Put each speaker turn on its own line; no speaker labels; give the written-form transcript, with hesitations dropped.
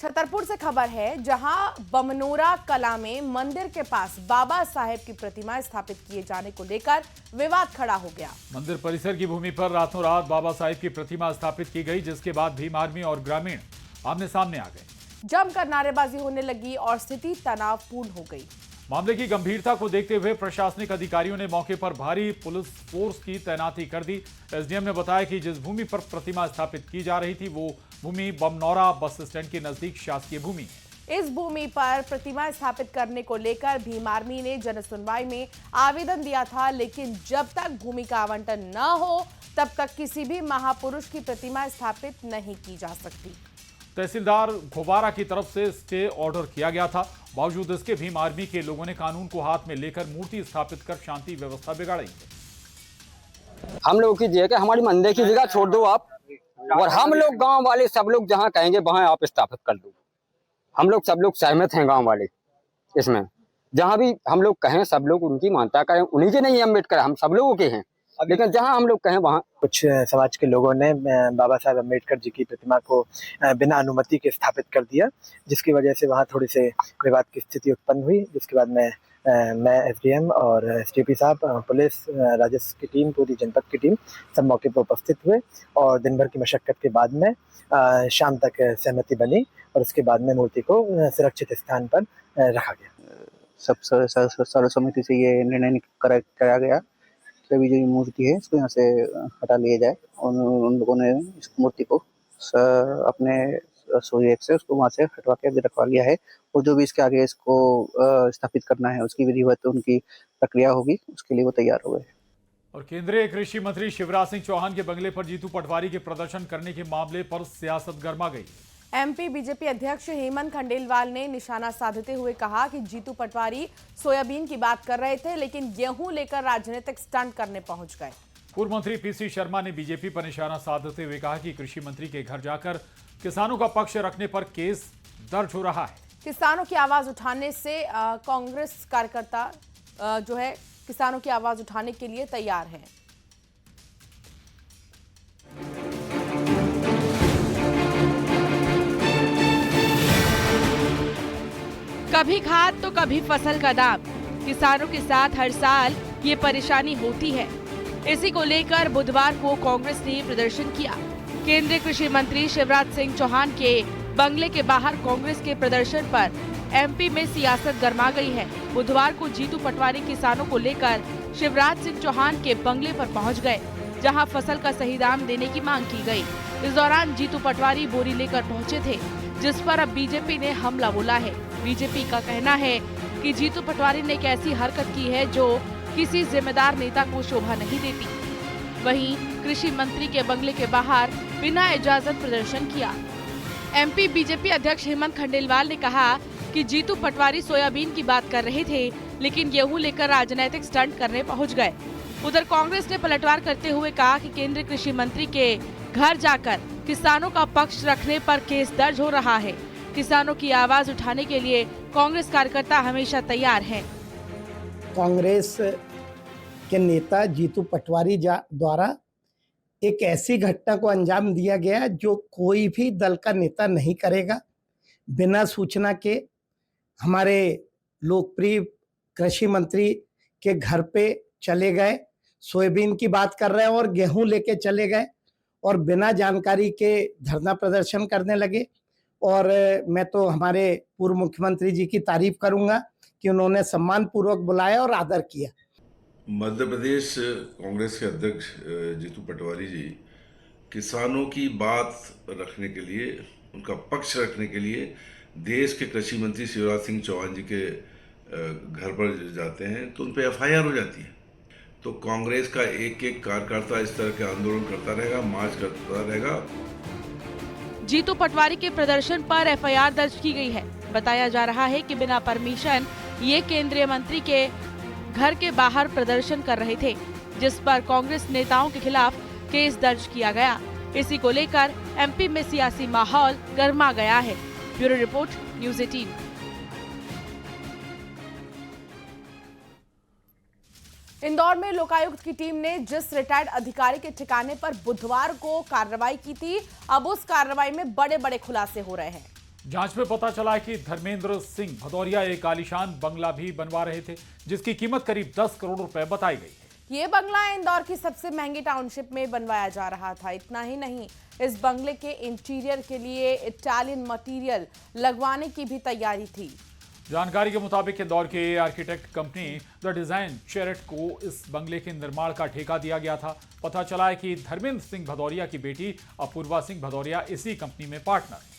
छतरपुर से खबर है, जहां बमनोरा कला में मंदिर के पास बाबा साहेब की प्रतिमा स्थापित किए जाने को लेकर विवाद खड़ा हो गया।
मंदिर परिसर की भूमि पर रातों रात बाबा साहेब की प्रतिमा स्थापित की गई, जिसके बाद भीम आर्मी और ग्रामीण आमने सामने आ गए।
जमकर नारेबाजी होने लगी और स्थिति तनावपूर्ण हो गई।
मामले की गंभीरता को देखते हुए प्रशासनिक अधिकारियों ने मौके पर भारी पुलिस फोर्स की तैनाती कर दी। एसडीएम ने बताया कि जिस भूमि पर प्रतिमा स्थापित की जा रही थी, वो भूमि बमनौरा बस स्टैंड के नजदीक शासकीय भूमि है।
इस भूमि पर प्रतिमा स्थापित करने को लेकर भीम आर्मी ने जनसुनवाई में आवेदन दिया था, लेकिन जब तक भूमि का आवंटन न हो तब तक किसी भी महापुरुष की प्रतिमा स्थापित नहीं की जा सकती।
तहसीलदार घोबारा की तरफ से स्टे ऑर्डर किया गया था। बावजूद इसके भीम आर्मी के लोगों ने कानून को हाथ में लेकर मूर्ति स्थापित कर शांति व्यवस्था बिगाड़ी।
हम लोग की जगह, हमारी मंदिर की जगह छोड़ दो आप, और हम लोग गांव वाले सब लोग जहां कहेंगे वहां आप स्थापित कर दो। हम लोग सब लोग सहमत हैं गांव वाले इसमें। जहां भी हम लोग कहें सब लोग उनकी मानता करें, उन्हीं के नहीं अम्बेडकर, हम सब लोगों के हैं, लेकिन जहां हम लोग कहें वहां।
कुछ समाज के लोगों ने बाबा साहेब अम्बेडकर जी की प्रतिमा को बिना अनुमति के स्थापित कर दिया, जिसकी वजह से वहां थोड़ी से विवाद की स्थिति उत्पन्न हुई। जिसके बाद मैं एसडीएम और एसडीपी साहब, पुलिस, राजस्व की टीम, पूरी जनपद की टीम सब मौके पर उपस्थित हुए और दिन भर की मशक्कत के बाद में शाम तक सहमति बनी और उसके बाद में मूर्ति को सुरक्षित स्थान पर रखा गया।
सब सर्वसम्मति से ये निर्णय कराया गया कि अभी जो मूर्ति है इसको यहाँ से हटा लिया जाए, और उन लोगों ने इस मूर्ति को अपने सूर्य से उसको वहाँ से हटवा के अभी रखवा लिया है, और जो भी इसके आगे इसको स्थापित करना है उसकी विधिवत उनकी प्रक्रिया होगी, उसके लिए वो तैयार हो गए।
और केंद्रीय कृषि मंत्री शिवराज सिंह चौहान के बंगले पर जीतू पटवारी के प्रदर्शन करने के मामले पर सियासत गर्मा गई।
एमपी बीजेपी अध्यक्ष हेमंत खंडेलवाल ने निशाना साधते हुए कहा कि जीतू पटवारी सोयाबीन की बात कर रहे थे, लेकिन गेहूं लेकर राजनीतिक स्टंट करने पहुंच गए।
पूर्व मंत्री पीसी शर्मा ने बीजेपी पर निशाना साधते हुए कहा कि कृषि मंत्री के घर जाकर किसानों का पक्ष रखने पर केस दर्ज हो रहा है।
किसानों की आवाज उठाने से कांग्रेस कार्यकर्ता जो है किसानों की आवाज उठाने के लिए तैयार हैं। कभी खाद तो कभी फसल का दाम, किसानों के साथ हर साल ये परेशानी होती है। इसी को लेकर बुधवार को कांग्रेस ने प्रदर्शन किया। केंद्रीय कृषि मंत्री शिवराज सिंह चौहान के बंगले के बाहर कांग्रेस के प्रदर्शन पर एमपी में सियासत गर्मा गई है। बुधवार को जीतू पटवारी किसानों को लेकर शिवराज सिंह चौहान के बंगले पर पहुंच गए, जहां फसल का सही दाम देने की मांग की गई। इस दौरान जीतू पटवारी बोरी लेकर पहुंचे थे, जिस पर अब बीजेपी ने हमला बोला है। बीजेपी का कहना है कि जीतू पटवारी ने एक ऐसी हरकत की है जो किसी जिम्मेदार नेता को शोभा नहीं देती। वहीं कृषि मंत्री के बंगले के बाहर बिना इजाजत प्रदर्शन किया। एमपी बीजेपी अध्यक्ष हेमंत खंडेलवाल ने कहा कि जीतू पटवारी सोयाबीन की बात कर रहे थे, लेकिन गेहूं लेकर राजनीतिक स्टंट करने पहुंच गए। उधर कांग्रेस ने पलटवार करते हुए कहा कि केंद्रीय कृषि मंत्री के घर जाकर किसानों का पक्ष रखने पर केस दर्ज हो रहा है। किसानों की आवाज उठाने के लिए कांग्रेस कार्यकर्ता हमेशा तैयार हैं।
कांग्रेस के नेता जीतू पटवारी द्वारा एक ऐसी घटना को अंजाम दिया गया जो कोई भी दल का नेता नहीं करेगा। बिना सूचना के हमारे लोकप्रिय कृषि मंत्री के घर पे चले गए, सोयाबीन की बात कर रहे हैं और गेहूं लेके चले गए और बिना जानकारी के धरना प्रदर्शन करने लगे। और मैं तो हमारे पूर्व मुख्यमंत्री जी की तारीफ करूंगा कि उन्होंने सम्मान पूर्वक बुलाया और आदर किया।
मध्य प्रदेश कांग्रेस के अध्यक्ष जीतू पटवारी जी किसानों की बात रखने के लिए, उनका पक्ष रखने के लिए देश के कृषि मंत्री शिवराज सिंह चौहान जी के घर पर जाते हैं, तो उन पर एफआईआर हो जाती है। तो कांग्रेस का एक एक कार्यकर्ता इस तरह के आंदोलन करता रहेगा, मार्च करता रहेगा।
जीतू पटवारी के प्रदर्शन पर एफआईआर दर्ज की गई है। बताया जा रहा है कि बिना परमिशन ये केंद्रीय मंत्री के घर के बाहर प्रदर्शन कर रहे थे, जिस पर कांग्रेस नेताओं के खिलाफ केस दर्ज किया गया। इसी को लेकर एमपी में सियासी माहौल गर्मा गया है। Bureau report, news 18। इंदौर में लोकायुक्त की टीम ने जिस रिटायर्ड अधिकारी के ठिकाने पर बुधवार को कार्रवाई की थी, अब उस कार्रवाई में बड़े बड़े खुलासे हो रहे हैं।
जांच में पता चला है कि धर्मेंद्र सिंह भदौरिया एक आलीशान बंगला भी बनवा रहे थे, जिसकी कीमत करीब 10 करोड़ रुपए बताई गई है।
ये बंगला इंदौर की सबसे महंगी टाउनशिप में बनवाया जा रहा था। इतना ही नहीं, इस बंगले के इंटीरियर के लिए इटालियन मटेरियल लगवाने की भी तैयारी थी।
जानकारी के मुताबिक इंदौर के architect company the design chariot को इस बंगले के निर्माण का ठेका दिया गया था। पता चला है कि धर्मेंद्र सिंह भदौरिया की बेटी अपूर्वा सिंह भदौरिया इसी कंपनी में पार्टनर है।